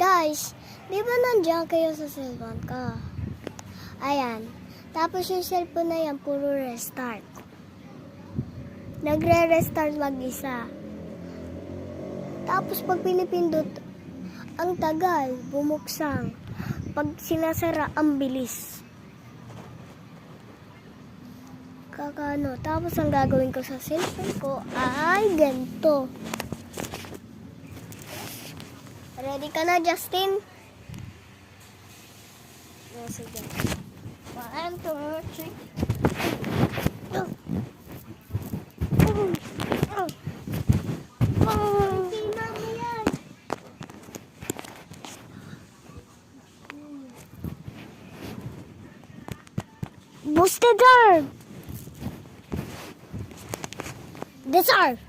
Guys, di ba nandiyan kayo sa cellphone ko? Ayan. Tapos yung cellphone na yan, puro restart. Nagre-restart mag-isa. Tapos pag pinipindot, ang tagal, bumuksang. Pag sinasara, ang bilis. Kakano. Tapos ang gagawin ko sa cellphone ko ay ganito. Ready ka na, Justin? Sige. 1, 2, 3. Boosted arm! Disarm!